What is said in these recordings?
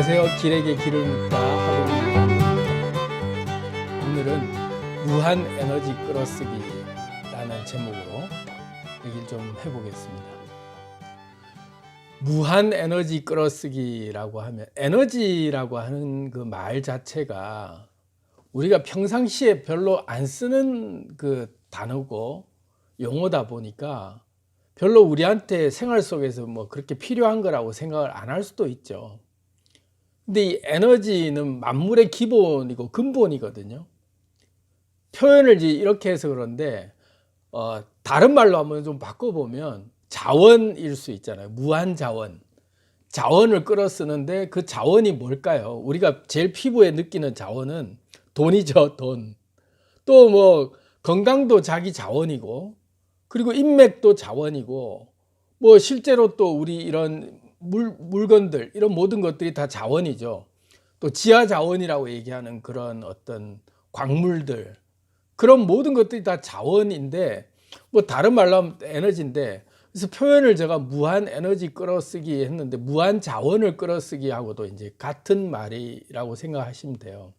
안녕하세요. 길에게 길을 묻다 하루입니다. 오늘은 무한 에너지 끌어쓰기라는 제목으로 얘기를 좀 해보겠습니다. 무한 에너지 끌어쓰기라고 하면, 에너지라고 하는 그 말 자체가 우리가 평상시에 별로 안 쓰는 그 단어고 용어다 보니까 별로 우리한테 생활 속에서 뭐 그렇게 필요한 거라고 생각을 안 할 수도 있죠. 근데 이 에너지는 만물의 기본이고 근본이거든요. 표현을 이제 이렇게 해서 그런데 다른 말로 한번 좀 바꿔보면 자원일 수 있잖아요. 무한 자원. 자원을 끌어 쓰는데 그 자원이 뭘까요? 우리가 제일 피부에 느끼는 자원은 돈이죠. 돈. 또 뭐 건강도 자기 자원이고, 그리고 인맥도 자원이고, 뭐 실제로 또 우리 이런 물건들, 이런 모든 것들이 다 자원이죠. 또 지하 자원이라고 얘기하는 그런 어떤 광물들, 그런 모든 것들이 다 자원인데, 뭐 다른 말로 하면 에너지인데, 그래서 표현을 제가 무한 에너지 끌어쓰기 했는데, 무한 자원을 끌어쓰기 하고도 이제 같은 말이라고 생각하시면 돼요.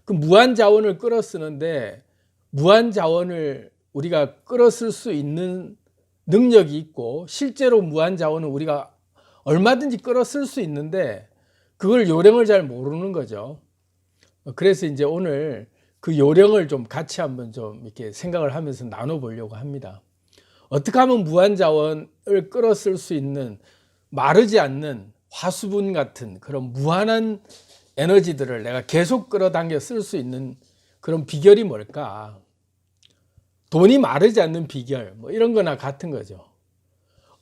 그 무한 자원을 끌어쓰는데, 무한 자원을 우리가 끌어쓸 수 있는 능력이 있고, 실제로 무한 자원은 우리가 얼마든지 끌어쓸 수 있는데 그걸 요령을 잘 모르는 거죠. 그래서 이제 오늘 그 요령을 좀 같이 한번 좀 이렇게 생각을 하면서 나눠보려고 합니다. 어떻게 하면 무한 자원을 끌어쓸 수 있는, 마르지 않는 화수분 같은 그런 무한한 에너지들을 내가 계속 끌어당겨 쓸 수 있는 그런 비결이 뭘까? 돈이 마르지 않는 비결, 뭐 이런 거나 같은 거죠.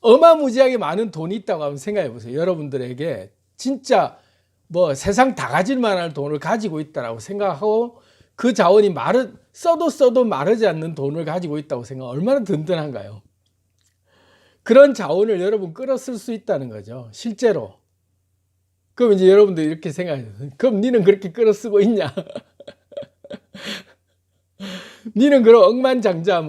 어마무지하게 많은 돈이 있다고 한번 생각해 보세요. 여러분들에게 진짜 뭐 세상 다 가질 만한 돈을 가지고 있다고 생각하고, 그 자원이 써도 마르지 않는 돈을 가지고 있다고 생각하면 얼마나 든든한가요? 그런 자원을 여러분 끌어쓸 수 있다는 거죠. 실제로. 그럼 이제 여러분들 이렇게 생각해요. 그럼 니는 그렇게 끌어쓰고 있냐? 니는 그럼 억만장자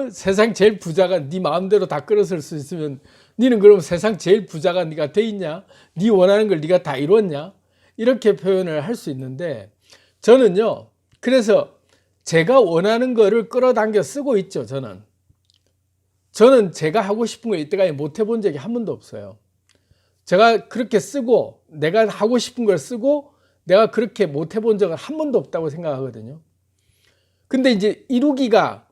세상 제일 부자가 네 마음대로 다 끌어쓸 수 있으면 니는 그럼 세상 제일 부자가 네가 돼 있냐? 네 원하는 걸 네가 다 이뤘냐? 이렇게 표현을 할 수 있는데, 저는요, 그래서 제가 원하는 거를 끌어당겨 쓰고 있죠. 저는 제가 하고 싶은 거 이때까지 못 해본 적이 한 번도 없어요. 제가 그렇게 쓰고, 내가 하고 싶은 걸 쓰고, 내가 그렇게 못 해본 적은 한 번도 없다고 생각하거든요. 근데 이제 이루기가,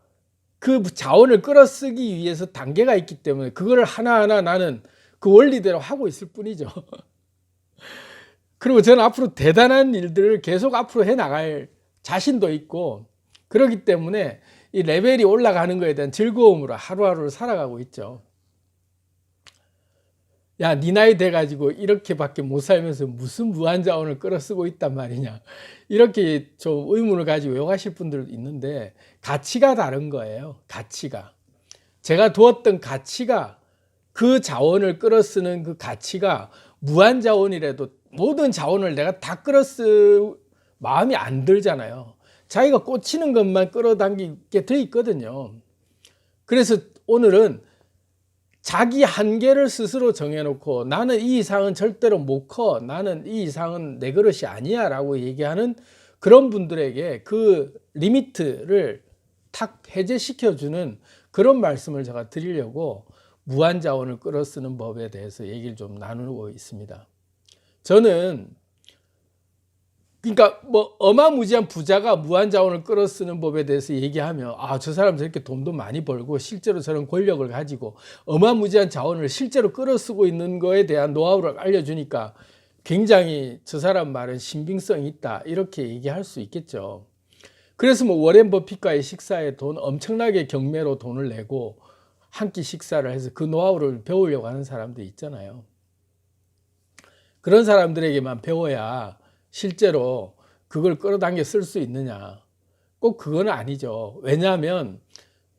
그 자원을 끌어쓰기 위해서 단계가 있기 때문에 그거를 하나하나 나는 그 원리대로 하고 있을 뿐이죠. 그리고 저는 앞으로 대단한 일들을 계속 앞으로 해 나갈 자신도 있고, 그렇기 때문에 이 레벨이 올라가는 것에 대한 즐거움으로 하루하루를 살아가고 있죠. 야, 네 나이 돼가지고 이렇게밖에 못 살면서 무슨 무한자원을 끌어쓰고 있단 말이냐, 이렇게 좀 의문을 가지고 욕하실 분들도 있는데, 가치가 다른 거예요. 가치가, 제가 두었던 가치가, 그 자원을 끌어쓰는 그 가치가 무한자원이라도 모든 자원을 내가 다 끌어쓸 마음이 안 들잖아요. 자기가 꽂히는 것만 끌어당기게 돼 있거든요. 그래서 오늘은 자기 한계를 스스로 정해놓고, 나는 이 이상은 절대로 못 커, 나는 이 이상은 내 그릇이 아니야 라고 얘기하는 그런 분들에게 그 리미트를 탁 해제시켜주는 그런 말씀을 제가 드리려고 무한자원을 끌어쓰는 법에 대해서 얘기를 좀 나누고 있습니다. 저는 그러니까 뭐 어마무지한 부자가 무한자원을 끌어쓰는 법에 대해서 얘기하면, 저 사람 저렇게 돈도 많이 벌고 실제로 저런 권력을 가지고 어마무지한 자원을 실제로 끌어쓰고 있는 거에 대한 노하우를 알려주니까 굉장히 저 사람 말은 신빙성이 있다, 이렇게 얘기할 수 있겠죠. 그래서 뭐 워렌 버핏과의 식사에 돈 엄청나게 경매로 돈을 내고 한 끼 식사를 해서 그 노하우를 배우려고 하는 사람도 있잖아요. 그런 사람들에게만 배워야 실제로 그걸 끌어당겨 쓸 수 있느냐? 꼭 그건 아니죠. 왜냐하면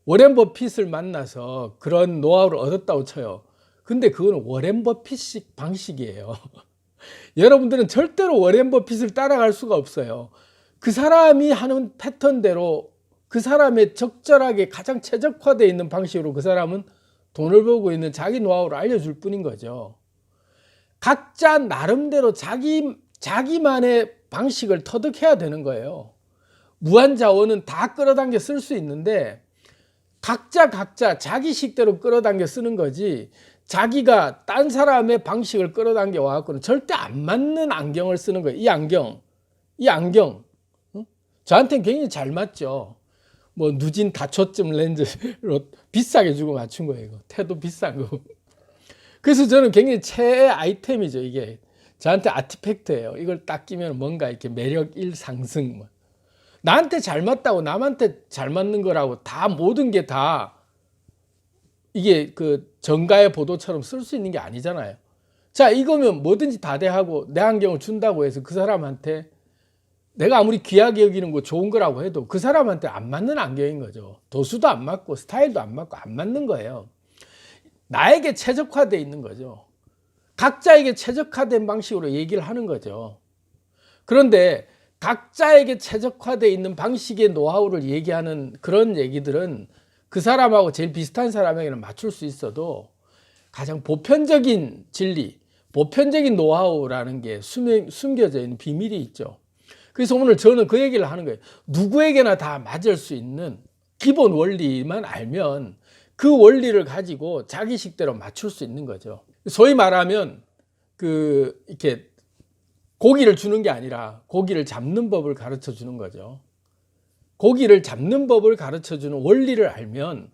워렌 버핏을 만나서 그런 노하우를 얻었다고 쳐요. 근데 그건 워렌 버핏식 방식이에요. 여러분들은 절대로 워렌 버핏을 따라갈 수가 없어요. 그 사람이 하는 패턴대로, 그 사람의 적절하게 가장 최적화되어 있는 방식으로 그 사람은 돈을 벌고 있는 자기 노하우를 알려줄 뿐인 거죠. 각자 나름대로 자기만의 방식을 터득해야 되는 거예요. 무한자원은 다 끌어당겨 쓸 수 있는데 각자 자기식대로 끌어당겨 쓰는 거지, 자기가 딴 사람의 방식을 끌어당겨 와갖고는 절대 안 맞는 안경을 쓰는 거예요. 이 안경 저한테는 굉장히 잘 맞죠. 뭐 누진 다초점 렌즈로 비싸게 주고 맞춘 거예요. 이거 태도 비싼 거. 그래서 저는 굉장히 최애 아이템이죠. 이게 저한테 아티팩트예요. 이걸 딱 끼면 뭔가 이렇게 매력 1 상승. 나한테 잘 맞다고 남한테 잘 맞는 거라고 다 모든 게 다 이게 그 정가의 보도처럼 쓸 수 있는 게 아니잖아요. 자, 이거면 뭐든지 다 돼하고 내 안경을 준다고 해서 그 사람한테 내가 아무리 귀하게 여기는 거 좋은 거라고 해도 그 사람한테 안 맞는 안경인 거죠. 도수도 안 맞고 스타일도 안 맞고 안 맞는 거예요. 나에게 최적화되어 있는 거죠. 각자에게 최적화된 방식으로 얘기를 하는 거죠. 그런데 각자에게 최적화되어 있는 방식의 노하우를 얘기하는 그런 얘기들은 그 사람하고 제일 비슷한 사람에게는 맞출 수 있어도 가장 보편적인 진리, 보편적인 노하우라는 게 숨겨져 있는 비밀이 있죠. 그래서 오늘 저는 그 얘기를 하는 거예요. 누구에게나 다 맞을 수 있는 기본 원리만 알면 그 원리를 가지고 자기식대로 맞출 수 있는 거죠. 소위 말하면 이렇게 고기를 주는 게 아니라 고기를 잡는 법을 가르쳐 주는 거죠. 고기를 잡는 법을 가르쳐 주는 원리를 알면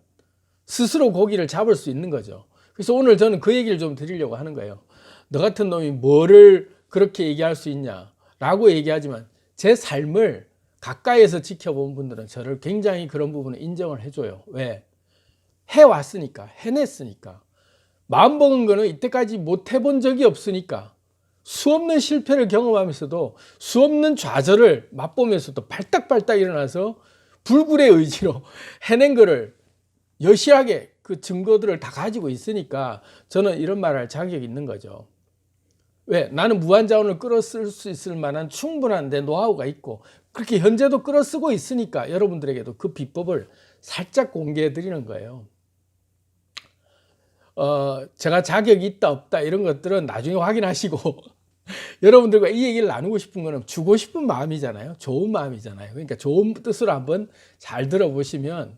스스로 고기를 잡을 수 있는 거죠. 그래서 오늘 저는 그 얘기를 좀 드리려고 하는 거예요. 너 같은 놈이 뭐를 그렇게 얘기할 수 있냐라고 얘기하지만 제 삶을 가까이에서 지켜본 분들은 저를 굉장히 그런 부분을 인정을 해줘요. 왜? 해왔으니까, 해냈으니까. 마음먹은 거는 이때까지 못 해본 적이 없으니까, 수없는 실패를 경험하면서도 수없는 좌절을 맛보면서도 발딱발딱 일어나서 불굴의 의지로 해낸 거를 여실하게 그 증거들을 다 가지고 있으니까 저는 이런 말을 할 자격이 있는 거죠. 왜? 나는 무한자원을 끌어쓸 수 있을 만한 충분한 내 노하우가 있고 그렇게 현재도 끌어쓰고 있으니까 여러분들에게도 그 비법을 살짝 공개해 드리는 거예요. 제가 자격이 있다 없다 이런 것들은 나중에 확인하시고 여러분들과 이 얘기를 나누고 싶은 거는 주고 싶은 마음이잖아요. 좋은 마음이잖아요. 그러니까 좋은 뜻으로 한번 잘 들어보시면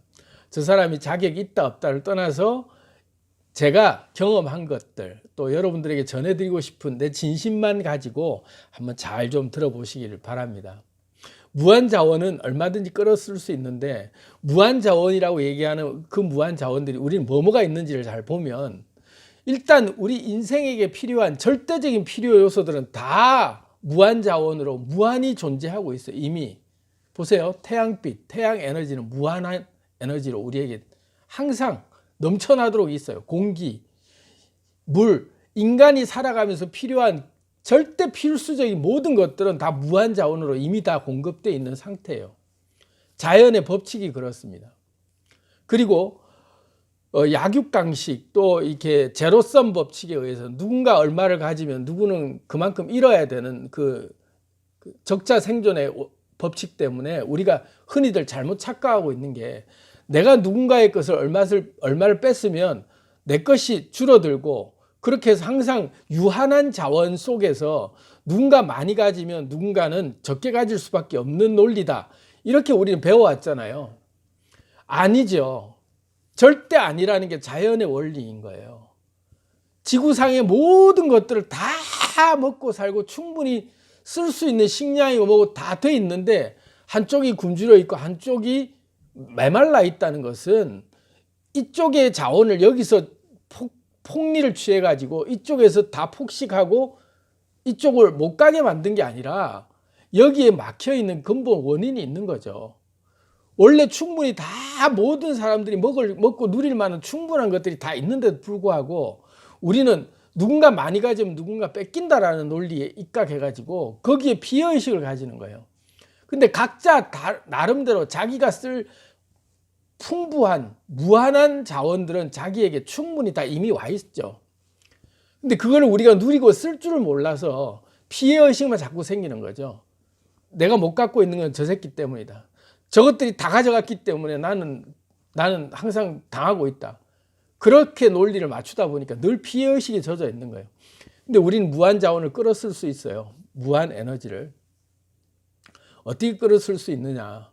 저 사람이 자격이 있다 없다를 떠나서 제가 경험한 것들 또 여러분들에게 전해드리고 싶은 내 진심만 가지고 한번 잘 좀 들어보시기를 바랍니다. 무한자원은 얼마든지 끌어쓸 수 있는데 무한자원이라고 얘기하는 그 무한자원들이 우리는 뭐가 있는지를 잘 보면 일단 우리 인생에게 필요한 절대적인 필요 요소들은 다 무한자원으로 무한히 존재하고 있어요. 이미 보세요. 태양빛, 태양 에너지는 무한한 에너지로 우리에게 항상 넘쳐나도록 있어요. 공기, 물, 인간이 살아가면서 필요한 절대 필수적인 모든 것들은 다 무한자원으로 이미 다 공급되어 있는 상태예요. 자연의 법칙이 그렇습니다. 그리고 약육강식 또 이렇게 제로섬 법칙에 의해서 누군가 얼마를 가지면 누구는 그만큼 잃어야 되는 그 적자 생존의 법칙 때문에 우리가 흔히들 잘못 착각하고 있는 게 내가 누군가의 것을 얼마를 뺐으면 내 것이 줄어들고 그렇게 해서 항상 유한한 자원 속에서 누군가 많이 가지면 누군가는 적게 가질 수밖에 없는 논리다. 이렇게 우리는 배워왔잖아요. 아니죠. 절대 아니라는 게 자연의 원리인 거예요. 지구상의 모든 것들을 다 먹고 살고 충분히 쓸 수 있는 식량이고 뭐고 다 돼 있는데 한쪽이 굶주려 있고 한쪽이 메말라 있다는 것은 이쪽의 자원을 여기서 폭리를 취해 가지고 이쪽에서 다 폭식하고 이쪽을 못 가게 만든 게 아니라 여기에 막혀 있는 근본 원인이 있는 거죠. 원래 충분히 다 모든 사람들이 먹고 누릴 만한 충분한 것들이 다 있는데도 불구하고 우리는 누군가 많이 가지면 누군가 뺏긴다라는 논리에 입각해가지고 거기에 피해의식을 가지는 거예요. 근데 각자 나름대로 자기가 쓸 풍부한 무한한 자원들은 자기에게 충분히 다 이미 와 있죠. 근데 그걸 우리가 누리고 쓸 줄을 몰라서 피해의식만 자꾸 생기는 거죠. 내가 못 갖고 있는 건 저 새끼 때문이다. 저것들이 다 가져갔기 때문에 나는 항상 당하고 있다. 그렇게 논리를 맞추다 보니까 늘 피해의식에 젖어 있는 거예요. 근데 우리는 무한 자원을 끌어쓸 수 있어요. 무한 에너지를. 어떻게 끌어쓸 수 있느냐.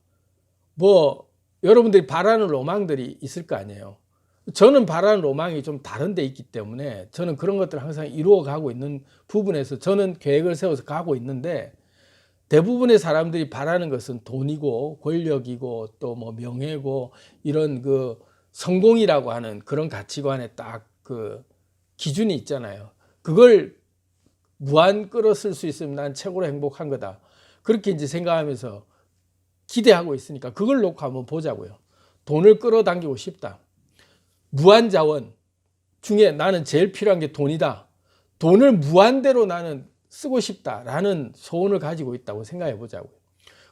뭐 여러분들이 바라는 로망들이 있을 거 아니에요. 저는 바라는 로망이 좀 다른 데 있기 때문에 저는 그런 것들을 항상 이루어 가고 있는 부분에서 저는 계획을 세워서 가고 있는데, 대부분의 사람들이 바라는 것은 돈이고 권력이고 또 뭐 명예고 이런 그 성공이라고 하는 그런 가치관에 딱 그 기준이 있잖아요. 그걸 무한 끌어쓸 수 있으면 난 최고로 행복한 거다. 그렇게 이제 생각하면서 기대하고 있으니까 그걸 놓고 한번 보자고요. 돈을 끌어당기고 싶다. 무한 자원 중에 나는 제일 필요한 게 돈이다. 돈을 무한대로 나는 쓰고 싶다라는 소원을 가지고 있다고 생각해 보자고요.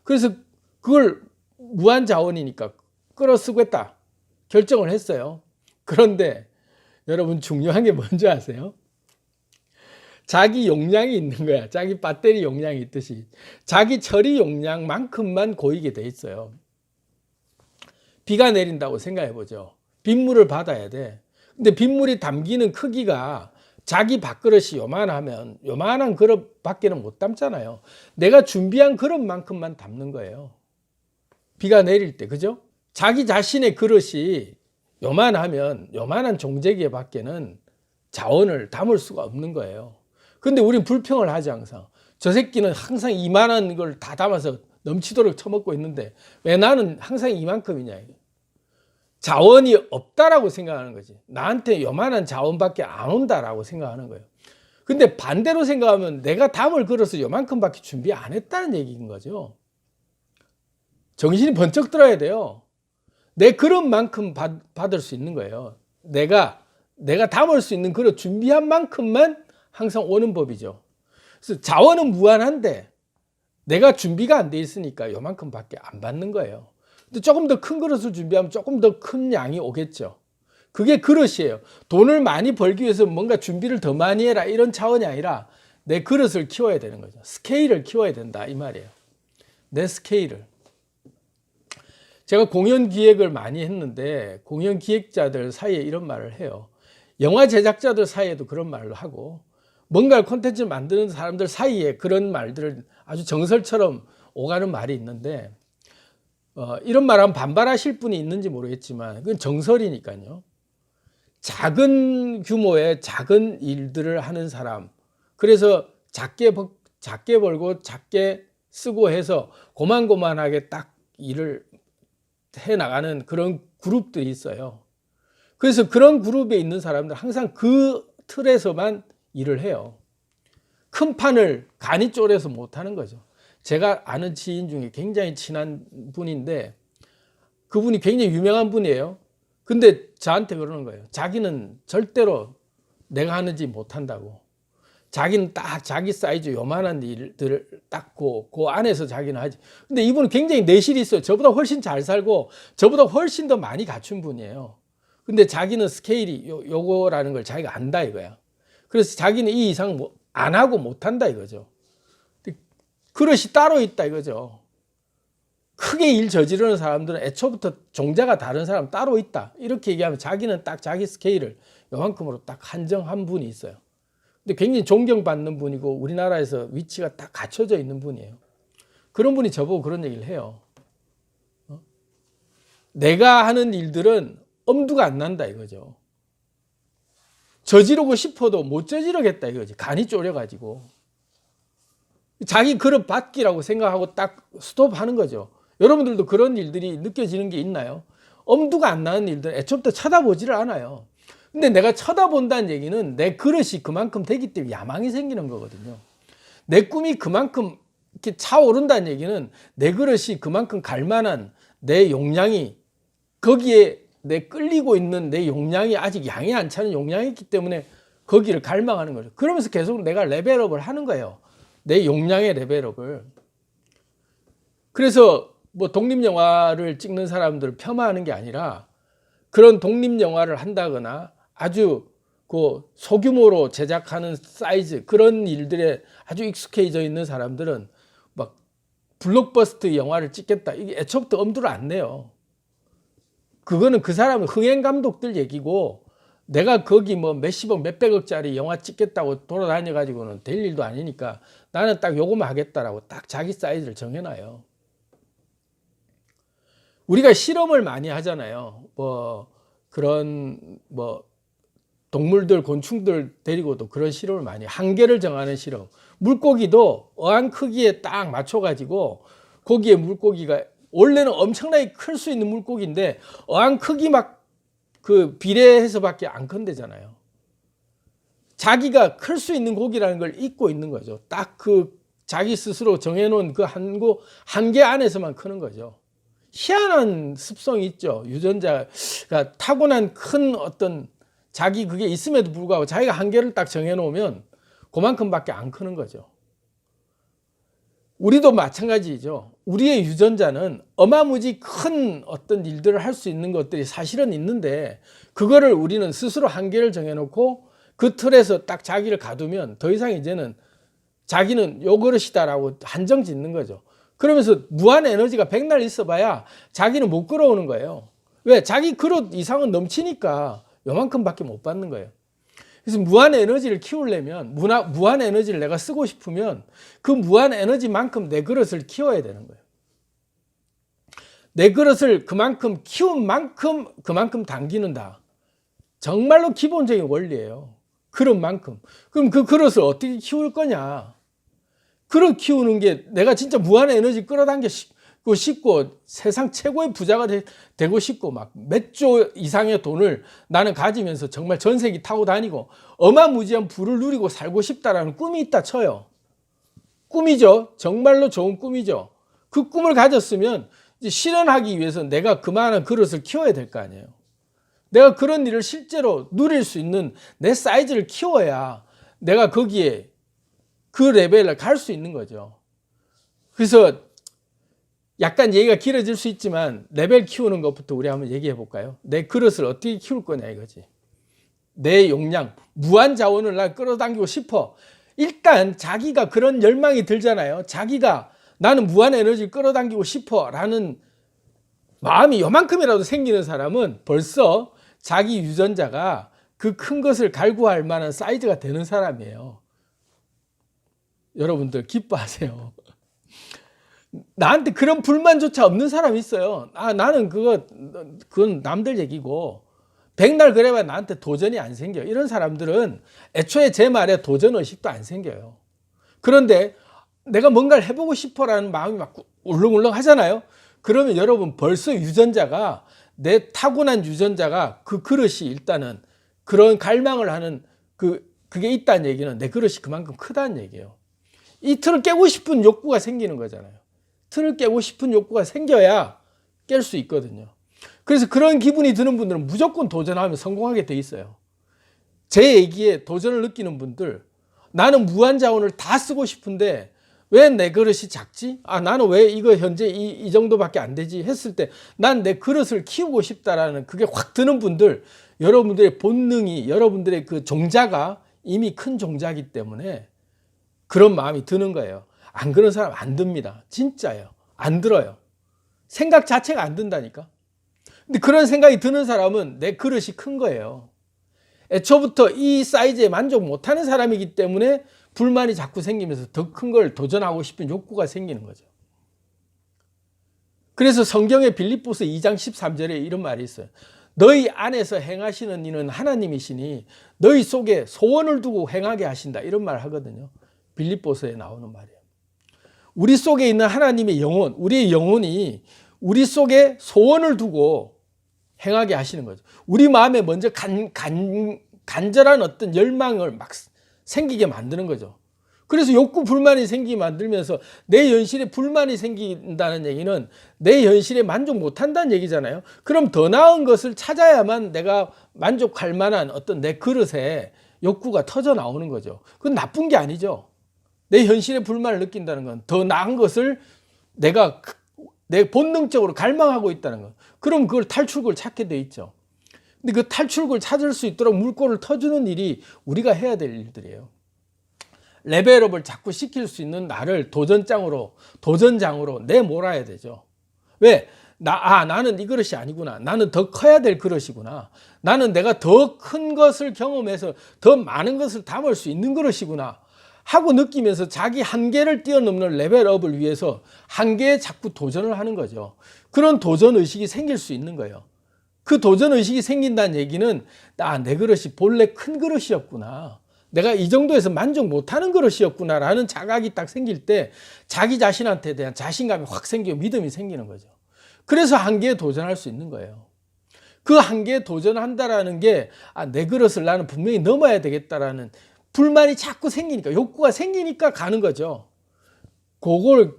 그래서 그걸 무한 자원이니까 끌어 쓰겠다 결정을 했어요. 그런데 여러분 중요한 게 뭔지 아세요? 자기 용량이 있는 거야. 자기 배터리 용량이 있듯이 자기 처리 용량만큼만 고이게 돼 있어요. 비가 내린다고 생각해 보죠. 빗물을 받아야 돼. 근데 빗물이 담기는 크기가 자기 밥그릇이 요만하면 요만한 그릇밖에는 못 담잖아요. 내가 준비한 그릇만큼만 담는 거예요. 비가 내릴 때, 그죠? 자기 자신의 그릇이 요만하면 요만한 종재기에 밖에는 자원을 담을 수가 없는 거예요. 근데 우린 불평을 하지 항상. 저 새끼는 항상 이만한 걸 다 담아서 넘치도록 처먹고 있는데 왜 나는 항상 이만큼이냐. 자원이 없다라고 생각하는 거지. 나한테 요만한 자원밖에 안 온다라고 생각하는 거예요. 근데 반대로 생각하면 내가 담을 그릇을 요만큼밖에 준비 안 했다는 얘기인 거죠. 정신이 번쩍 들어야 돼요. 내 그릇만큼 받을 수 있는 거예요. 내가 담을 수 있는 그릇 준비한 만큼만 항상 오는 법이죠. 그래서 자원은 무한한데 내가 준비가 안 돼 있으니까 요만큼밖에 안 받는 거예요. 근데 조금 더 큰 그릇을 준비하면 조금 더 큰 양이 오겠죠. 그게 그릇이에요. 돈을 많이 벌기 위해서 뭔가 준비를 더 많이 해라 이런 차원이 아니라 내 그릇을 키워야 되는 거죠. 스케일을 키워야 된다 이 말이에요. 내 스케일을. 제가 공연 기획을 많이 했는데 공연 기획자들 사이에 이런 말을 해요. 영화 제작자들 사이에도 그런 말을 하고 뭔가 콘텐츠를 만드는 사람들 사이에 그런 말들을 아주 정설처럼 오가는 말이 있는데, 이런 말하면 반발하실 분이 있는지 모르겠지만 그건 정설이니까요. 작은 규모의 작은 일들을 하는 사람, 그래서 작게 벌고 작게 쓰고 해서 고만고만하게 딱 일을 해나가는 그런 그룹들이 있어요. 그래서 그런 그룹에 있는 사람들 항상 그 틀에서만 일을 해요. 큰 판을 간이 쪼려서 못하는 거죠. 제가 아는 지인 중에 굉장히 친한 분인데 그분이 굉장히 유명한 분이에요. 근데 저한테 그러는 거예요. 자기는 절대로 내가 하는지 못한다고. 자기는 딱 자기 사이즈 요만한 일들을 닦고 그 안에서 자기는 하지. 근데 이분은 굉장히 내실이 있어요. 저보다 훨씬 잘 살고 저보다 훨씬 더 많이 갖춘 분이에요. 근데 자기는 스케일이 요거라는 걸 자기가 안다 이거야. 그래서 자기는 이 이상 안 하고 못한다 이거죠. 그릇이 따로 있다 이거죠. 크게 일 저지르는 사람들은 애초부터 종자가 다른 사람 따로 있다 이렇게 얘기하면 자기는 딱 자기 스케일을 요만큼으로 딱 한정한 분이 있어요. 근데 굉장히 존경받는 분이고 우리나라에서 위치가 딱 갖춰져 있는 분이에요. 그런 분이 저보고 그런 얘기를 해요. 내가 하는 일들은 엄두가 안 난다 이거죠. 저지르고 싶어도 못 저지르겠다 이거지. 간이 쪼려가지고. 자기 그릇 받기라고 생각하고 딱 스톱하는 거죠. 여러분들도 그런 일들이 느껴지는 게 있나요? 엄두가 안 나는 일들 애초부터 쳐다보지를 않아요. 근데 내가 쳐다본다는 얘기는 내 그릇이 그만큼 되기 때문에 야망이 생기는 거거든요. 내 꿈이 그만큼 이렇게 차오른다는 얘기는 내 그릇이 그만큼 갈만한 내 용량이 거기에 내 끌리고 있는 내 용량이 아직 양이 안 차는 용량이 있기 때문에 거기를 갈망하는 거죠. 그러면서 계속 내가 레벨업을 하는 거예요. 내 용량의 레벨업을. 그래서 뭐 독립영화를 찍는 사람들을 폄하하는 게 아니라 그런 독립영화를 한다거나 아주 그 소규모로 제작하는 사이즈 그런 일들에 아주 익숙해져 있는 사람들은 막 블록버스터 영화를 찍겠다 이게 애초부터 엄두를 안 내요. 그거는 그 사람은 흥행 감독들 얘기고 내가 거기 뭐 몇십억 몇백억짜리 영화 찍겠다고 돌아다녀 가지고는 될 일도 아니니까 나는 딱 요거만 하겠다라고 딱 자기 사이즈를 정해놔요. 우리가 실험을 많이 하잖아요. 뭐 그런 뭐 동물들 곤충들 데리고도 그런 실험을 많이 해요. 한계를 정하는 실험. 물고기도 어항 크기에 딱 맞춰 가지고 거기에 물고기가 원래는 엄청나게 클 수 있는 물고기인데 어항 크기 막 그 비례해서밖에 안 큰대잖아요. 자기가 클 수 있는 고기라는 걸 잊고 있는 거죠. 딱 그 자기 스스로 정해놓은 그 한계 안에서만 크는 거죠. 희한한 습성이 있죠. 유전자가 타고난 큰 어떤 자기 그게 있음에도 불구하고 자기가 한계를 딱 정해놓으면 그만큼밖에 안 크는 거죠. 우리도 마찬가지죠. 우리의 유전자는 어마무지 큰 어떤 일들을 할 수 있는 것들이 사실은 있는데 그거를 우리는 스스로 한계를 정해놓고 그 틀에서 딱 자기를 가두면 더 이상 이제는 자기는 요 그릇이다라고 한정 짓는 거죠. 그러면서 무한 에너지가 백날 있어봐야 자기는 못 끌어오는 거예요. 왜? 자기 그릇 이상은 넘치니까 요만큼밖에 못 받는 거예요. 그래서 무한 에너지를 키우려면 무한 에너지를 내가 쓰고 싶으면 그 무한 에너지만큼 내 그릇을 키워야 되는 거예요. 내 그릇을 그만큼 키운 만큼 그만큼 당기는다. 정말로 기본적인 원리예요. 그릇만큼. 그럼 그 그릇을 어떻게 키울 거냐? 그릇 키우는 게 내가 진짜 무한 에너지 끌어당기고 싶고 세상 최고의 부자가 되고 싶고 막 몇 조 이상의 돈을 나는 가지면서 정말 전세기 타고 다니고 어마무지한 부를 누리고 살고 싶다라는 꿈이 있다 쳐요. 꿈이죠. 정말로 좋은 꿈이죠. 그 꿈을 가졌으면 이제 실현하기 위해서 내가 그만한 그릇을 키워야 될 거 아니에요. 내가 그런 일을 실제로 누릴 수 있는 내 사이즈를 키워야 내가 거기에 그 레벨을 갈 수 있는 거죠. 그래서 약간 얘기가 길어질 수 있지만 레벨 키우는 것부터 우리 한번 얘기해 볼까요? 내 그릇을 어떻게 키울 거냐 이거지. 내 용량, 무한 자원을 나 끌어당기고 싶어. 일단 자기가 그런 열망이 들잖아요. 자기가 나는 무한 에너지를 끌어당기고 싶어 라는 마음이 요만큼이라도 생기는 사람은 벌써 자기 유전자가 그 큰 것을 갈구할 만한 사이즈가 되는 사람이에요. 여러분들 기뻐하세요. 나한테 그런 불만조차 없는 사람이 있어요. 나는 그건 남들 얘기고 백날 그래봐야 나한테 도전이 안 생겨. 이런 사람들은 애초에 제 말에 도전 의식도 안 생겨요. 그런데 내가 뭔가를 해보고 싶어라는 마음이 막 울렁울렁 하잖아요. 그러면 여러분 벌써 유전자가 내 타고난 유전자가 그 그릇이 일단은 그런 갈망을 하는 그게 있다는 얘기는 내 그릇이 그만큼 크다는 얘기예요. 이 틀을 깨고 싶은 욕구가 생기는 거잖아요. 틀을 깨고 싶은 욕구가 생겨야 깰 수 있거든요. 그래서 그런 기분이 드는 분들은 무조건 도전하면 성공하게 돼 있어요. 제 얘기에 도전을 느끼는 분들, 나는 무한 자원을 다 쓰고 싶은데 왜 내 그릇이 작지? 나는 왜 이거 현재 이 정도밖에 안 되지? 했을 때 난 내 그릇을 키우고 싶다라는 그게 확 드는 분들, 여러분들의 본능이, 여러분들의 그 종자가 이미 큰 종자이기 때문에 그런 마음이 드는 거예요. 안 그런 사람 안 듭니다. 진짜예요. 안 들어요. 생각 자체가 안 든다니까. 근데 그런 생각이 드는 사람은 내 그릇이 큰 거예요. 애초부터 이 사이즈에 만족 못하는 사람이기 때문에 불만이 자꾸 생기면서 더 큰 걸 도전하고 싶은 욕구가 생기는 거죠. 그래서 성경의 빌립보서 2장 13절에 이런 말이 있어요. 너희 안에서 행하시는 이는 하나님이시니 너희 속에 소원을 두고 행하게 하신다. 이런 말 하거든요. 빌립보서에 나오는 말이에요. 우리 속에 있는 하나님의 영혼, 우리의 영혼이 우리 속에 소원을 두고 행하게 하시는 거죠. 우리 마음에 먼저 간절한 어떤 열망을 막 생기게 만드는 거죠. 그래서 욕구 불만이 생기게 만들면서 내 현실에 불만이 생긴다는 얘기는 내 현실에 만족 못한다는 얘기잖아요. 그럼 더 나은 것을 찾아야만 내가 만족할 만한 어떤 내 그릇에 욕구가 터져 나오는 거죠. 그건 나쁜 게 아니죠. 내 현실에 불만을 느낀다는 건 더 나은 것을 내가 내 본능적으로 갈망하고 있다는 것. 그럼 그걸 탈출구를 찾게 돼 있죠. 근데 그 탈출구를 찾을 수 있도록 물꼬를 터주는 일이 우리가 해야 될 일들이에요. 레벨업을 자꾸 시킬 수 있는 나를 도전장으로 내몰아야 되죠. 왜? 나는 이 그릇이 아니구나. 나는 더 커야 될 그릇이구나. 나는 내가 더 큰 것을 경험해서 더 많은 것을 담을 수 있는 그릇이구나 하고 느끼면서 자기 한계를 뛰어넘는 레벨업을 위해서 한계에 자꾸 도전을 하는 거죠. 그런 도전 의식이 생길 수 있는 거예요. 그 도전 의식이 생긴다는 얘기는 내 그릇이 본래 큰 그릇이었구나. 내가 이 정도에서 만족 못하는 그릇이었구나 라는 자각이 딱 생길 때 자기 자신한테 대한 자신감이 확 생기고 믿음이 생기는 거죠. 그래서 한계에 도전할 수 있는 거예요. 그 한계에 도전한다라는 게 내 그릇을 나는 분명히 넘어야 되겠다라는 불만이 자꾸 생기니까, 욕구가 생기니까 가는 거죠. 그걸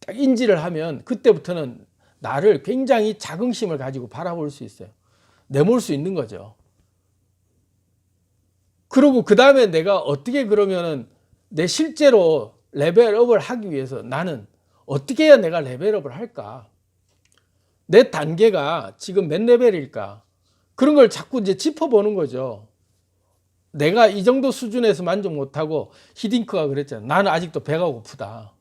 딱 인지를 하면 그때부터는 나를 굉장히 자긍심을 가지고 바라볼 수 있어요. 내몰 수 있는 거죠. 그리고 그 다음에 내가 어떻게 그러면은 내 실제로 레벨업을 하기 위해서 나는 어떻게 해야 내가 레벨업을 할까? 내 단계가 지금 몇 레벨일까? 그런 걸 자꾸 이제 짚어보는 거죠. 내가 이 정도 수준에서 만족 못하고 히딩크가 그랬잖아. 나는 아직도 배가 고프다.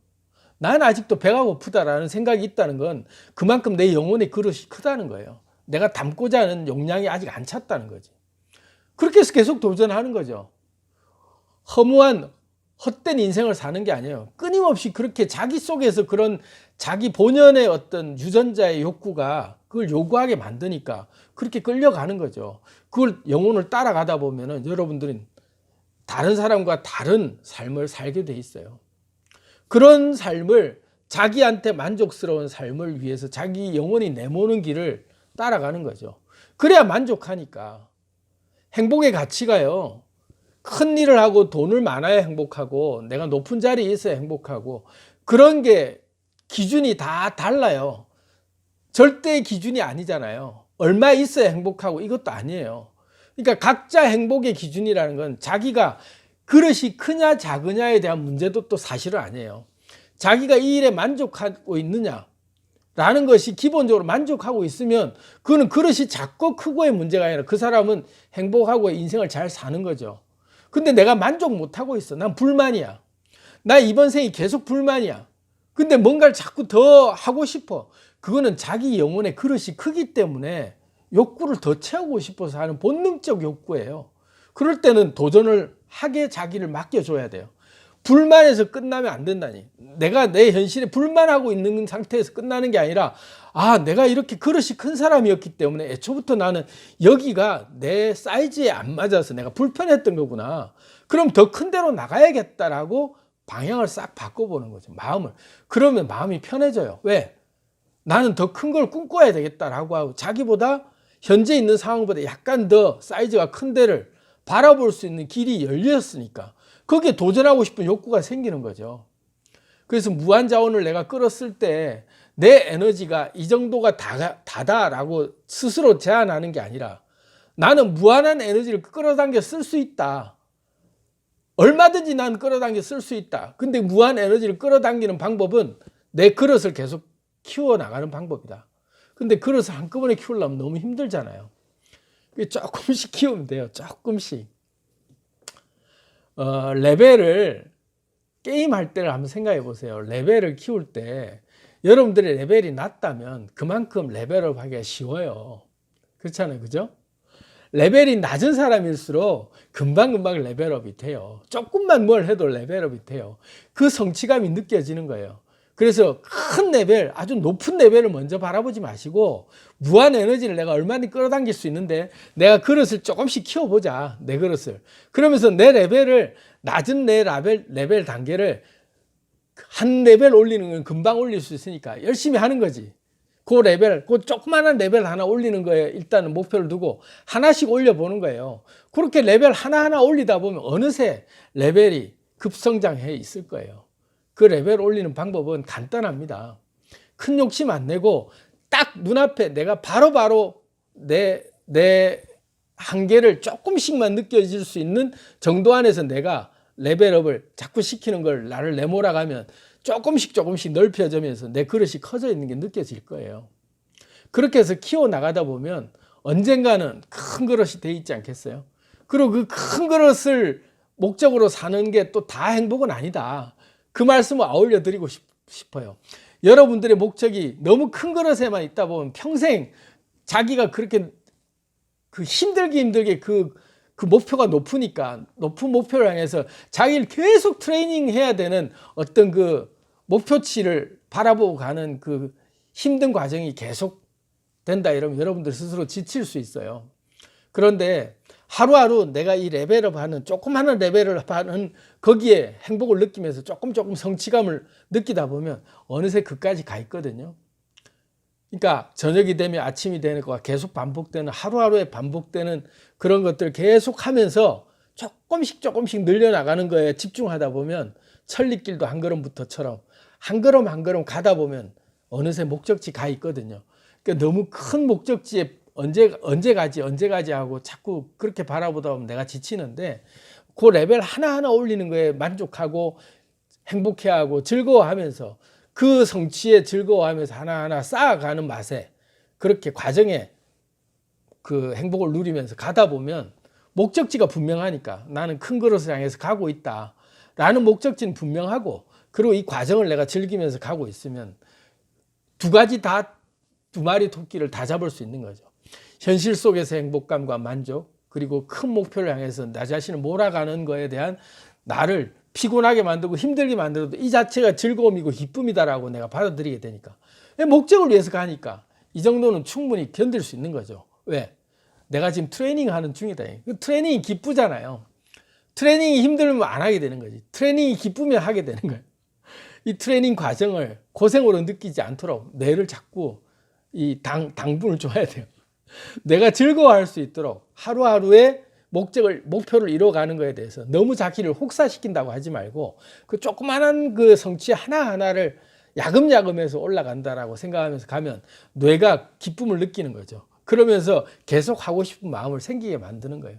나는 아직도 배가 고프다라는 생각이 있다는 건 그만큼 내 영혼의 그릇이 크다는 거예요. 내가 담고자 하는 용량이 아직 안 찼다는 거지. 그렇게 해서 계속 도전하는 거죠. 허무한 헛된 인생을 사는 게 아니에요. 끊임없이 그렇게 자기 속에서 그런 자기 본연의 어떤 유전자의 욕구가 그걸 요구하게 만드니까 그렇게 끌려가는 거죠. 그걸 영혼을 따라가다 보면은 여러분들은 다른 사람과 다른 삶을 살게 돼 있어요. 그런 삶을 자기한테 만족스러운 삶을 위해서 자기 영혼이 내모는 길을 따라가는 거죠. 그래야 만족하니까. 행복의 가치가요. 큰 일을 하고 돈을 많아야 행복하고 내가 높은 자리에 있어야 행복하고 그런 게 기준이 다 달라요. 절대의 기준이 아니잖아요. 얼마 있어야 행복하고 이것도 아니에요. 그러니까 각자 행복의 기준이라는 건 자기가 그릇이 크냐 작으냐에 대한 문제도 또 사실은 아니에요. 자기가 이 일에 만족하고 있느냐 라는 것이 기본적으로 만족하고 있으면 그거는 그릇이 작고 크고의 문제가 아니라 그 사람은 행복하고 인생을 잘 사는 거죠. 근데 내가 만족 못하고 있어. 난 불만이야. 나 이번 생이 계속 불만이야. 근데 뭔가를 자꾸 더 하고 싶어. 그거는 자기 영혼의 그릇이 크기 때문에 욕구를 더 채우고 싶어서 하는 본능적 욕구예요. 그럴 때는 도전을 하게 자기를 맡겨줘야 돼요. 불만에서 끝나면 안 된다니. 내가 내 현실에 불만하고 있는 상태에서 끝나는 게 아니라 내가 이렇게 그릇이 큰 사람이었기 때문에 애초부터 나는 여기가 내 사이즈에 안 맞아서 내가 불편했던 거구나. 그럼 더 큰 데로 나가야겠다라고 방향을 싹 바꿔보는 거죠. 마음을. 그러면 마음이 편해져요. 왜? 나는 더 큰 걸 꿈꿔야 되겠다라고 하고 자기보다 현재 있는 상황보다 약간 더 사이즈가 큰 데를 바라볼 수 있는 길이 열렸으니까 거기에 도전하고 싶은 욕구가 생기는 거죠. 그래서 무한 자원을 내가 끌었을 때 내 에너지가 이 정도가 다다라고 스스로 제한하는 게 아니라 나는 무한한 에너지를 끌어당겨 쓸 수 있다. 얼마든지 난 끌어당겨 쓸 수 있다. 근데 무한 에너지를 끌어당기는 방법은 내 그릇을 계속 키워나가는 방법이다. 근데 그릇을 한꺼번에 키우려면 너무 힘들잖아요. 조금씩 키우면 돼요. 조금씩. 레벨을 게임할 때를 한번 생각해 보세요. 레벨을 키울 때 여러분들의 레벨이 낮다면 그만큼 레벨업 하기가 쉬워요. 그렇잖아요. 그죠? 레벨이 낮은 사람일수록 금방금방 레벨업이 돼요. 조금만 뭘 해도 레벨업이 돼요. 그 성취감이 느껴지는 거예요. 그래서 큰 레벨, 아주 높은 레벨을 먼저 바라보지 마시고 무한 에너지를 내가 얼마나 끌어당길 수 있는데 내가 그릇을 조금씩 키워보자. 내 그릇을. 그러면서 내 레벨을 낮은 내 레벨 단계를 한 레벨 올리는 건 금방 올릴 수 있으니까 열심히 하는 거지. 그 레벨, 그 조그마한 레벨 하나 올리는 거에 일단은 목표를 두고 하나씩 올려보는 거예요. 그렇게 레벨 하나하나 올리다 보면 어느새 레벨이 급성장해 있을 거예요. 그 레벨 올리는 방법은 간단합니다. 큰 욕심 안 내고 딱 눈앞에 내가 바로바로 내 한계를 조금씩만 느껴질 수 있는 정도 안에서 내가 레벨업을 자꾸 시키는 걸 나를 내몰아가면 조금씩 넓혀지면서 내 그릇이 커져 있는 게 느껴질 거예요. 그렇게 해서 키워나가다 보면 언젠가는 큰 그릇이 돼 있지 않겠어요? 그리고 그 큰 그릇을 목적으로 사는 게 또 다 행복은 아니다. 그 말씀을 아울러 드리고 싶어요. 여러분들의 목적이 너무 큰 그릇에만 있다 보면 평생 자기가 그렇게 그 힘들게 그 목표가 높으니까 높은 목표를 향해서 자기를 계속 트레이닝 해야 되는 어떤 그 목표치를 바라보고 가는 그 힘든 과정이 계속 된다 이러면 여러분들 스스로 지칠 수 있어요. 그런데 하루하루 내가 이 레벨업하는 조그마한 레벨업하는 거기에 행복을 느끼면서 조금 성취감을 느끼다 보면 어느새 그까지 가 있거든요. 그러니까 저녁이 되면 아침이 되는 거가 계속 반복되는 하루하루에 반복되는 그런 것들을 계속 하면서 조금씩 늘려나가는 거에 집중하다 보면 천리길도 한 걸음부터처럼 한 걸음 가다 보면 어느새 목적지 가 있거든요. 그러니까 너무 큰 목적지에 언제 가지 하고 자꾸 그렇게 바라보다 보면 내가 지치는데 그 레벨 하나하나 올리는 거에 만족하고 행복해하고 즐거워하면서 그 성취에 즐거워하면서 하나하나 쌓아가는 맛에 그렇게 과정에 그 행복을 누리면서 가다 보면 목적지가 분명하니까 나는 큰 그릇을 향해서 가고 있다 라는 목적지는 분명하고 그리고 이 과정을 내가 즐기면서 가고 있으면 두 마리 토끼를 다 잡을 수 있는 거죠. 현실 속에서 행복감과 만족 그리고 큰 목표를 향해서 나 자신을 몰아가는 거에 대한 나를 피곤하게 만들고 힘들게 만들어도 이 자체가 즐거움이고 기쁨이다라고 내가 받아들이게 되니까 목적을 위해서 가니까 이 정도는 충분히 견딜 수 있는 거죠. 왜? 내가 지금 트레이닝 하는 중이다. 트레이닝이 기쁘잖아요. 트레이닝이 힘들면 안 하게 되는 거지. 트레이닝이 기쁘면 하게 되는 거예요. 이 트레이닝 과정을 고생으로 느끼지 않도록 뇌를 자꾸 이 당분을 줘야 돼요. 내가 즐거워할 수 있도록 하루하루의 목표를 이뤄가는 거에 대해서 너무 자기를 혹사시킨다고 하지 말고 그 조그마한 그 성취 하나하나를 야금야금해서 올라간다라고 생각하면서 가면 뇌가 기쁨을 느끼는 거죠. 그러면서 계속 하고 싶은 마음을 생기게 만드는 거예요.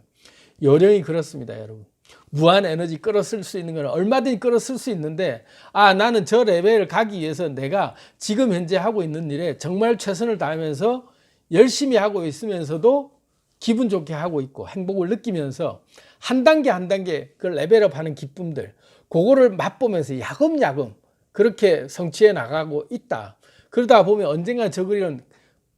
요령이 그렇습니다, 여러분. 무한 에너지 끌어쓸 수 있는 건 얼마든지 끌어쓸 수 있는데 나는 저 레벨을 가기 위해서 내가 지금 현재 하고 있는 일에 정말 최선을 다하면서 열심히 하고 있으면서도 기분 좋게 하고 있고 행복을 느끼면서 한 단계 그 레벨업하는 기쁨들 그거를 맛보면서 야금야금 그렇게 성취해 나가고 있다. 그러다 보면 언젠가 저 길은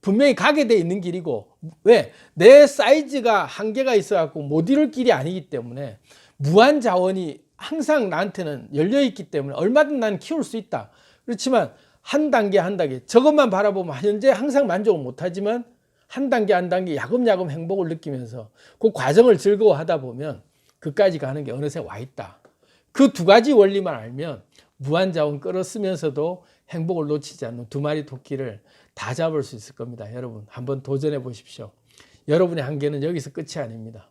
분명히 가게 돼 있는 길이고 왜? 내 사이즈가 한계가 있어갖고 못 이룰 길이 아니기 때문에 무한 자원이 항상 나한테는 열려있기 때문에 얼마든 난 키울 수 있다. 그렇지만 한 단계 저것만 바라보면 현재 항상 만족을 못하지만 한 단계 야금야금 행복을 느끼면서 그 과정을 즐거워하다 보면 그까지 가는 게 어느새 와 있다. 그 두 가지 원리만 알면 무한 자원 끌어쓰면서도 행복을 놓치지 않는 두 마리 토끼를 다 잡을 수 있을 겁니다. 여러분 한번 도전해 보십시오. 여러분의 한계는 여기서 끝이 아닙니다.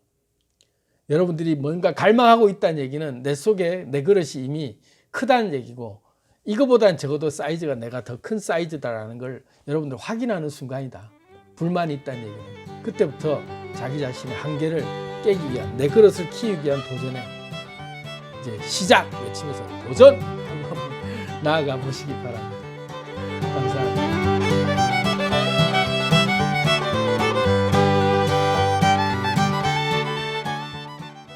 여러분들이 뭔가 갈망하고 있다는 얘기는 내 속에 내 그릇이 이미 크다는 얘기고 이거보다는 적어도 사이즈가 내가 더 큰 사이즈다라는 걸 여러분들 확인하는 순간이다. 불만이 있다는 얘기는 그때부터 자기 자신의 한계를 깨기 위한 내 그릇을 키우기 위한 도전에 이제 시작 외치면서 도전 한번 나아가 보시기 바랍니다. 감사합니다.